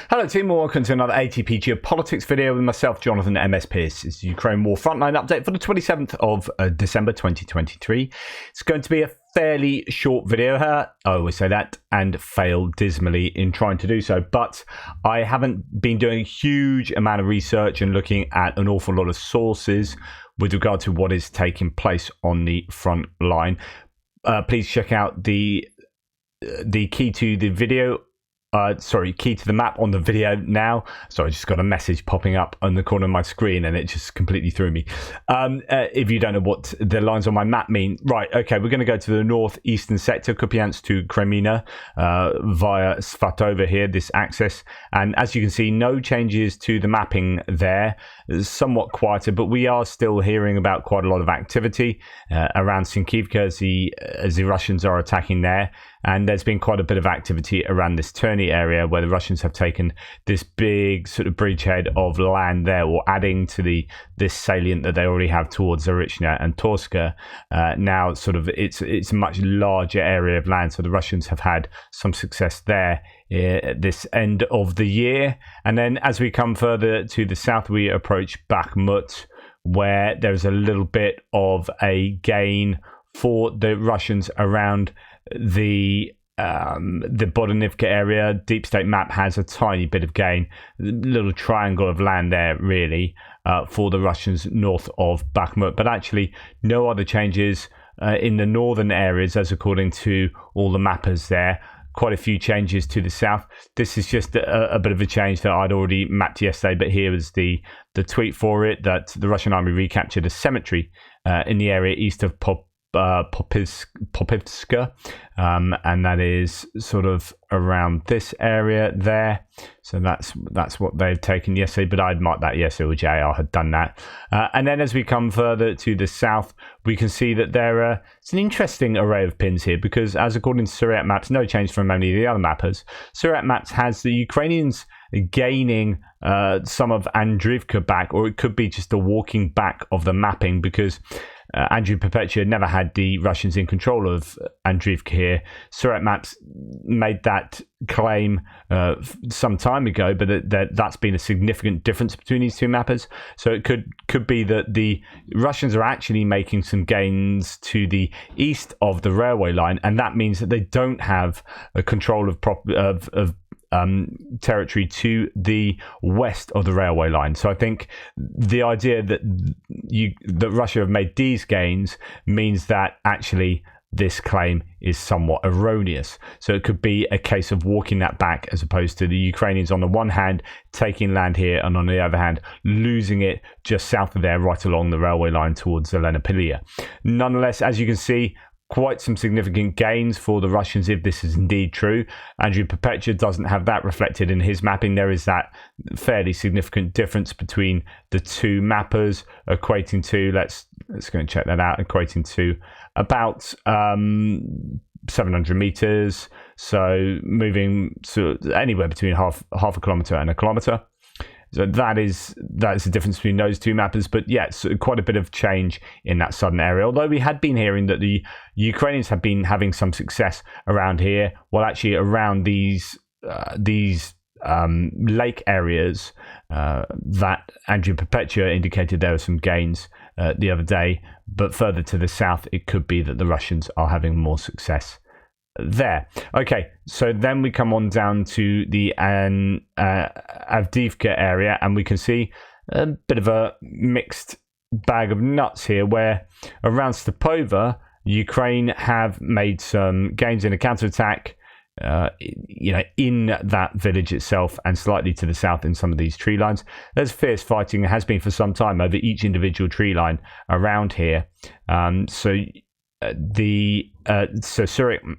Hello team, and welcome to another ATP Geopolitics video with myself, Jonathan MS Pearce. It's the Ukraine War Frontline update for the 27th of December 2023. It's going to be a fairly short video here. I always say that and fail dismally in trying to do so, but I haven't been doing a huge amount of research and looking at an awful lot of sources with regard to what is taking place on the front line. Please check out the key to the video. Key to the map on the video now. So I just got a message popping up on the corner of my screen and it just completely threw me. If you don't know what the lines on my map mean, right, okay, we're going to go to the northeastern sector, Kupiansk to Kremina, via Svatova here, this axis. And as you can see, no changes to the mapping there. It's somewhat quieter, but we are still hearing about quite a lot of activity around Sinkivka as the Russians are attacking there. And there's been quite a bit of activity around this Terny area where the Russians have taken this big sort of bridgehead of land there, or adding to this salient that they already have towards Zarichna and Torska. Now sort of it's a much larger area of land, so the Russians have had some success there at this end of the year. And then as we come further to the south, we approach Bakhmut, where there's a little bit of a gain for the Russians around the Avdiivka area. Deep State map has a tiny bit of gain, little triangle of land there really for the Russians north of Bakhmut, but actually no other changes in the northern areas as according to all the mappers there. Quite a few changes to the south. This is just a bit of a change that I'd already mapped yesterday, but here was the tweet for it, that the Russian army recaptured a cemetery in the area east of Popivska, and that is sort of around this area there. So that's what they've taken yesterday, but I'd marked that yesterday, or JR had done that. And then as we come further to the south, we can see that it's an interesting array of pins here, because as according to Syriac maps, no change from many of the other mappers, Syriac maps has the Ukrainians gaining some of Andriivka back, or it could be just a walking back of the mapping, because Andriivka never had the Russians in control of Andriivka here. Syriac maps made that claim some time ago, but that's been a significant difference between these two mappers. So it could be that the Russians are actually making some gains to the east of the railway line, and that means that they don't have a control of territory to the west of the railway line. So I think the idea that Russia have made these gains means that actually this claim is somewhat erroneous. So it could be a case of walking that back, as opposed to the Ukrainians on the one hand taking land here, and on the other hand losing it just south of there, right along the railway line towards Zelenopilia. Nonetheless, as you can see, quite some significant gains for the Russians if this is indeed true. Andriivka doesn't have that reflected in his mapping. There is that fairly significant difference between the two mappers, equating to, let's go and check that out, equating to about 700 meters. So moving anywhere between half a kilometer and a kilometer. So that is the difference between those two mappers. But yes, quite a bit of change in that southern area. Although we had been hearing that the Ukrainians have been having some success around here, well, actually around these lake areas that Andriivka indicated there were some gains the other day. But further to the south, it could be that the Russians are having more success there. Okay, so then we come on down to the Avdiivka area, and we can see a bit of a mixed bag of nuts here, where around Stepova, Ukraine have made some gains in a counterattack in that village itself, and slightly to the south in some of these tree lines. There's fierce fighting, has been for some time, over each individual tree line around here.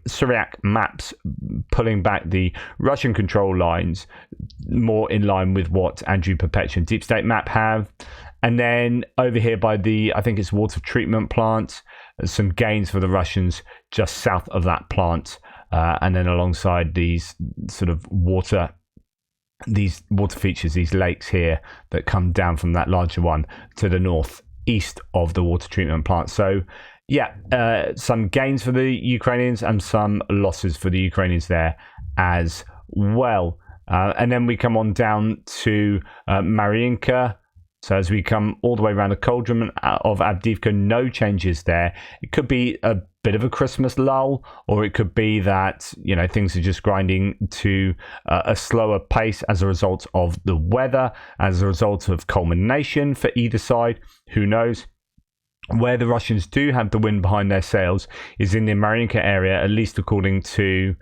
Syriac maps pulling back the Russian control lines more in line with what Andriivka and Deep State map have. And then over here by I think it's water treatment plant, some gains for the Russians just south of that plant. And then alongside these sort of water features, these lakes here that come down from that larger one to the north east of the water treatment plant. So yeah, some gains for the Ukrainians and some losses for the Ukrainians there as well. And then we come on down to Marinka. So as we come all the way around the cauldron of Avdiivka, no changes there. It could be a bit of a Christmas lull, or it could be that, you know, things are just grinding to a slower pace as a result of the weather, as a result of culmination for either side. Who knows? Where the Russians do have the wind behind their sails is in the Marinka area, at least according to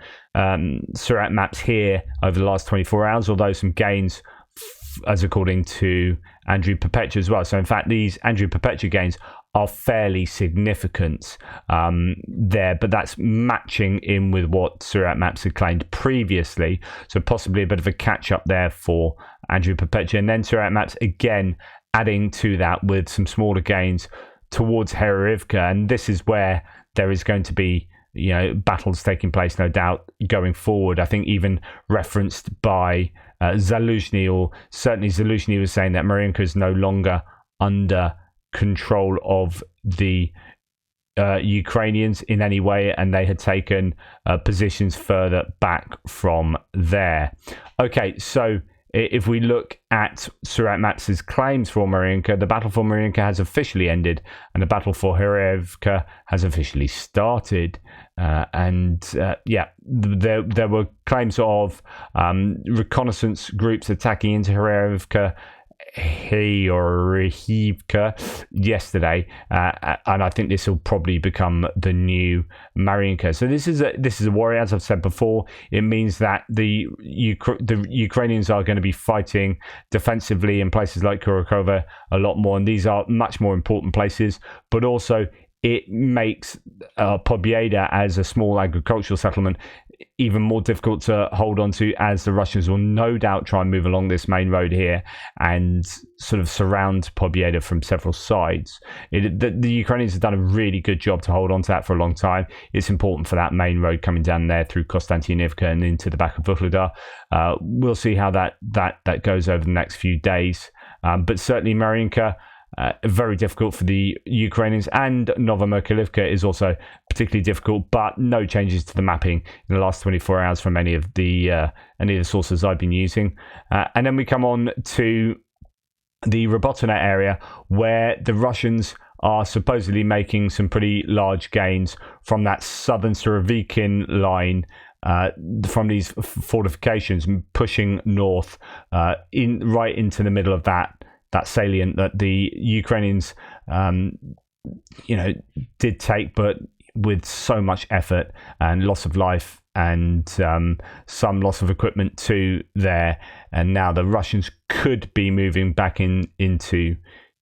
Surat maps here over the last 24 hours, although some gains as according to Andriivka as well. So in fact, these Andriivka gains are fairly significant there, but that's matching in with what Surat maps had claimed previously. So possibly a bit of a catch up there for Andriivka, and then Surat maps again adding to that with some smaller gains towards Avdiivka, and this is where there is going to be, you know, battles taking place, no doubt, going forward. I think even referenced by Zaluzhny, or certainly Zaluzhny was saying that Marinka is no longer under control of the Ukrainians in any way, and they had taken positions further back from there. Okay, so if we look at Surat Maps' claims for Marinka, the battle for Marinka has officially ended, and the battle for Avdiivka has officially started. There were claims of reconnaissance groups attacking into Avdiivka yesterday, and I think this will probably become the new Marinka. So this is a worry, as I've said before. It means that the Ukrainians are going to be fighting defensively in places like Kurakova a lot more, and these are much more important places. But also, it makes Pobieda as a small agricultural settlement even more difficult to hold on to, as the Russians will no doubt try and move along this main road here and sort of surround Pobieda from several sides. The Ukrainians have done a really good job to hold on to that for a long time. It's important for that main road coming down there through Konstantinivka and into the Bakhmut. We'll see how that goes over the next few days. But certainly Marinka, very difficult for the Ukrainians, and Novomyrkivka is also particularly difficult, but no changes to the mapping in the last 24 hours from any of the sources I've been using. And then we come on to the Robotyne area, where the Russians are supposedly making some pretty large gains from that southern Surovikin line, from these fortifications, pushing north right into the middle of that salient that the Ukrainians, did take, but with so much effort and loss of life and some loss of equipment too there. And now the Russians could be moving back into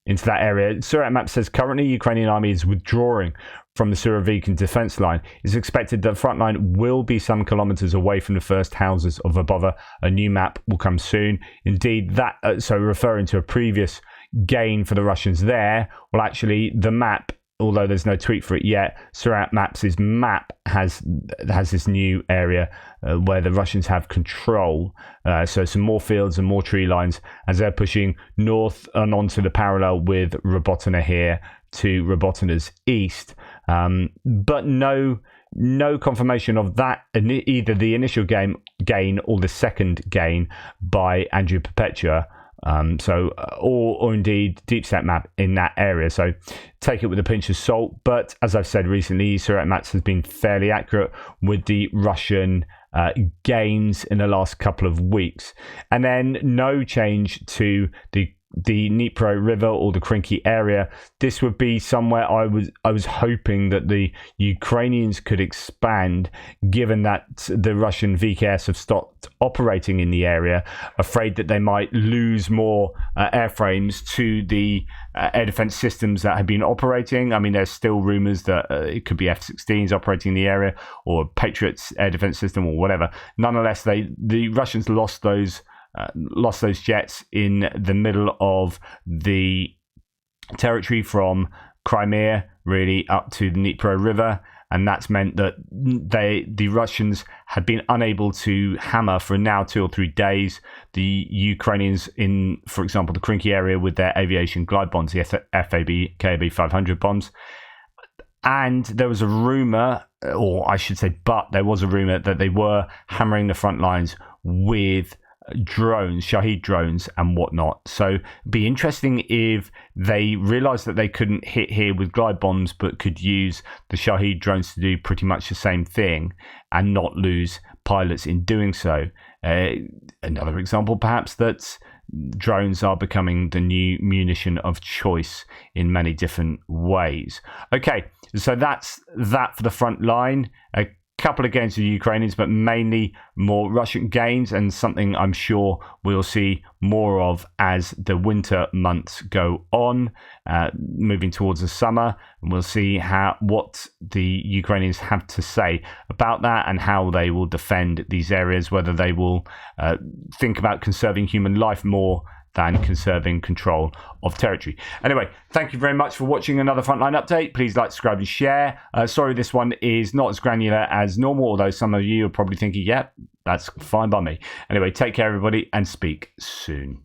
that area. Surat map says currently Ukrainian army is withdrawing from the Surovikin defense line. It's expected that Frontline will be some kilometers away from the first houses of Avdiivka. A new map will come soon. Indeed, so referring to a previous gain for the Russians there, well, actually, the map, although there's no tweet for it yet, Surat Maps' map has this new area where the Russians have control. So some more fields and more tree lines as they're pushing north and onto the parallel with Robotyne here to Robotyne's east. But no confirmation of that, either the initial gain or the second gain by Andriivka. Or indeed deep set map in that area. So take it with a pinch of salt. But as I've said recently, Surat Maps has been fairly accurate with the Russian gains in the last couple of weeks. And then no change to the Dnipro River or the Krinky area. This would be somewhere I was hoping that the Ukrainians could expand, given that the Russian VKS have stopped operating in the area, afraid that they might lose more airframes to the air defense systems that have been operating. I mean, there's still rumors that it could be F-16s operating in the area, or Patriot's air defense system, or whatever. Nonetheless, the Russians lost those jets in the middle of the territory from Crimea really up to the Dnipro River, and that's meant that the Russians had been unable to hammer for now 2 or 3 days the Ukrainians in, for example, the Krinky area with their aviation glide bombs, the KAB 500 bombs. And there was a rumor, or I should say, but there was a rumor that they were hammering the front lines with drones, Shahed drones and whatnot. So it'd be interesting if they realized that they couldn't hit here with glide bombs, but could use the Shahed drones to do pretty much the same thing and not lose pilots in doing so. Another example, perhaps, that drones are becoming the new munition of choice in many different ways. Okay, so that's that for the front line. A couple of gains for the Ukrainians, but mainly more Russian gains, and something I'm sure we'll see more of as the winter months go on, moving towards the summer. And we'll see what the Ukrainians have to say about that and how they will defend these areas, whether they will think about conserving human life more than conserving control of territory. Anyway, thank you very much for watching another Frontline update. Please like, subscribe and share. Sorry this one is not as granular as normal, although some of you are probably thinking, yeah, that's fine by me. Anyway, take care everybody and speak soon.